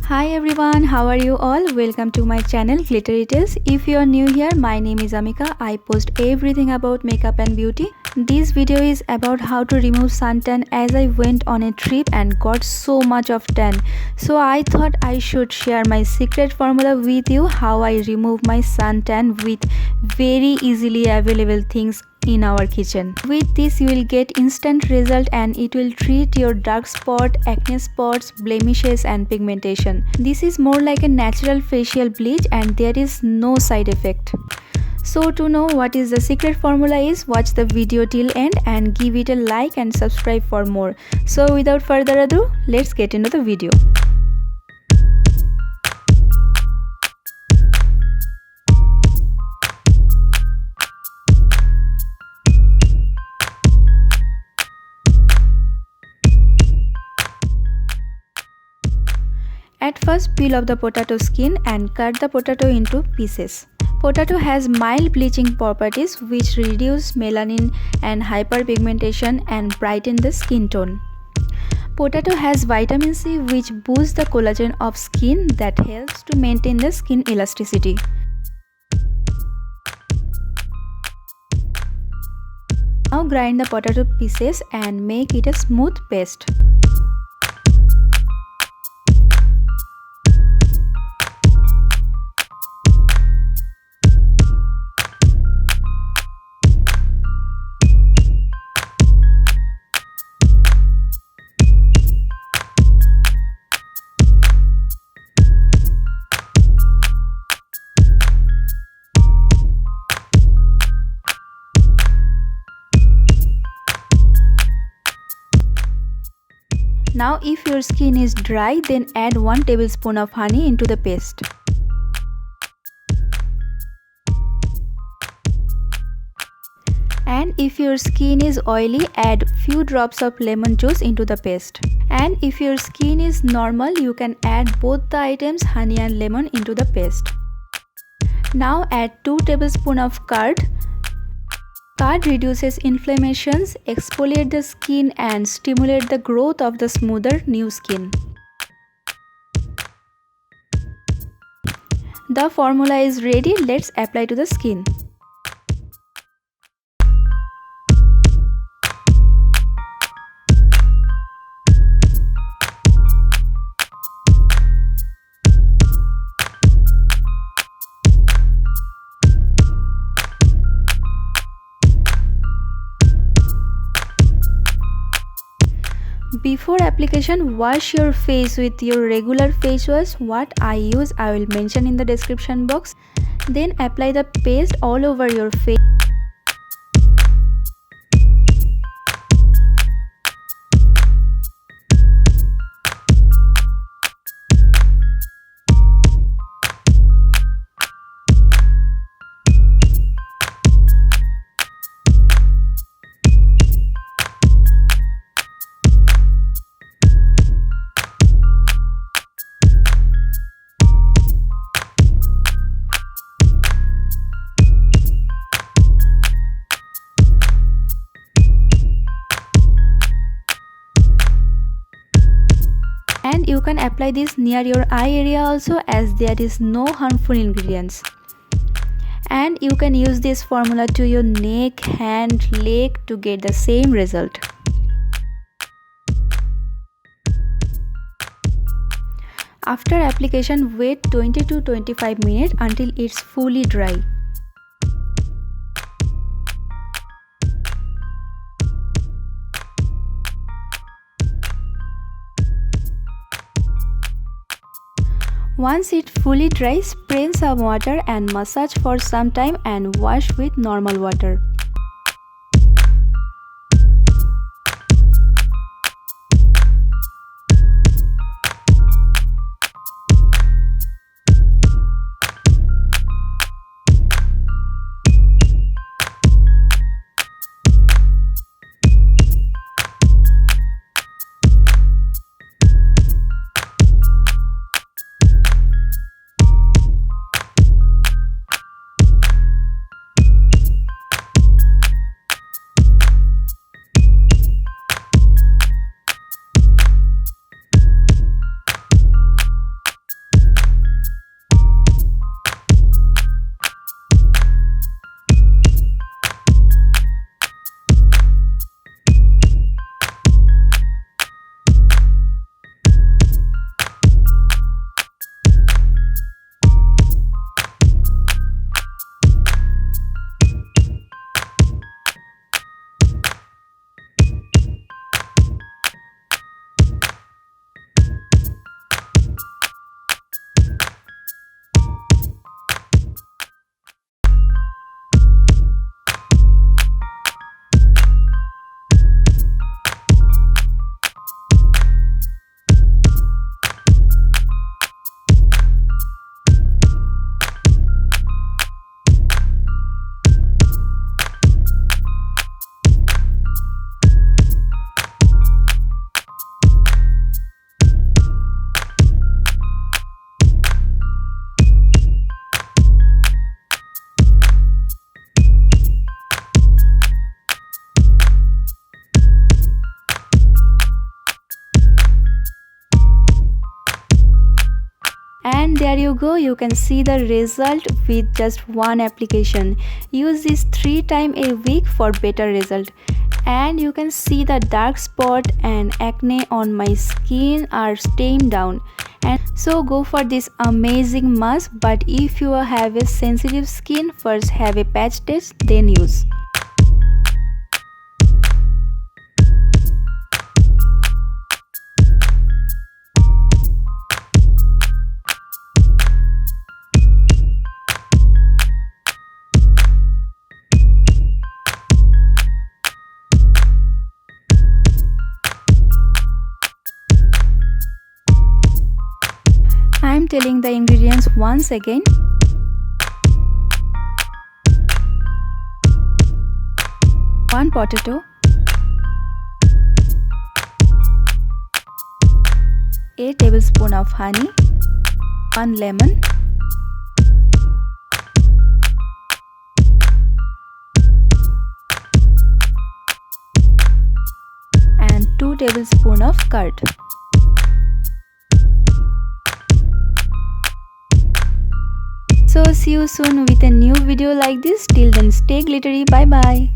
Hi everyone, how are you all? Welcome to my channel Glittery Tales. If you are new here, my name is Amika. I post everything about makeup and beauty. This video is about how to remove suntan as I went on a trip and got so much of tan. So I thought I should share my secret formula with you, how I remove my suntan with very easily available things in our kitchen. With this you will get instant result and it will treat your dark spot, acne spots, blemishes and pigmentation. This is more like a natural facial bleach and there is no side effect. So to know what is the secret formula is, watch the video till end and give it a like and subscribe for more. So without further ado, let's get into the video. At first, peel off the potato skin and cut the potato into pieces. Potato has mild bleaching properties which reduce melanin and hyperpigmentation and brighten the skin tone. Potato has vitamin C which boosts the collagen of skin that helps to maintain the skin elasticity. Now grind the potato pieces and make it a smooth paste. Now if your skin is dry, then add 1 tablespoon of honey into the paste. And if your skin is oily, add few drops of lemon juice into the paste. And if your skin is normal, you can add both the items honey and lemon into the paste. Now add 2 tablespoons of curd. Curd reduces inflammations, exfoliate the skin and stimulate the growth of the smoother new skin. The formula is ready, let's apply to the skin. Before application, wash your face with your regular face wash. What I use, I will mention in the description box. Then apply the paste all over your face. And you can apply this near your eye area also, as there is no harmful ingredients. And you can use this formula to your neck, hand, leg to get the same result. After application, wait 20 to 25 minutes until it's fully dry. Once it fully dries, spray some water and massage for some time and wash with normal water. And there you go, you can see the result with just one application. Use this 3 times a week for better result. And you can see the dark spot and acne on my skin are staying down. And so go for this amazing mask, but if you have a sensitive skin, first have a patch test, then use. I am telling the ingredients once again. One potato, a tablespoon of honey, 1 lemon, and 2 tablespoons of curd. So see you soon with a new video like this. Till then, stay glittery. Bye bye.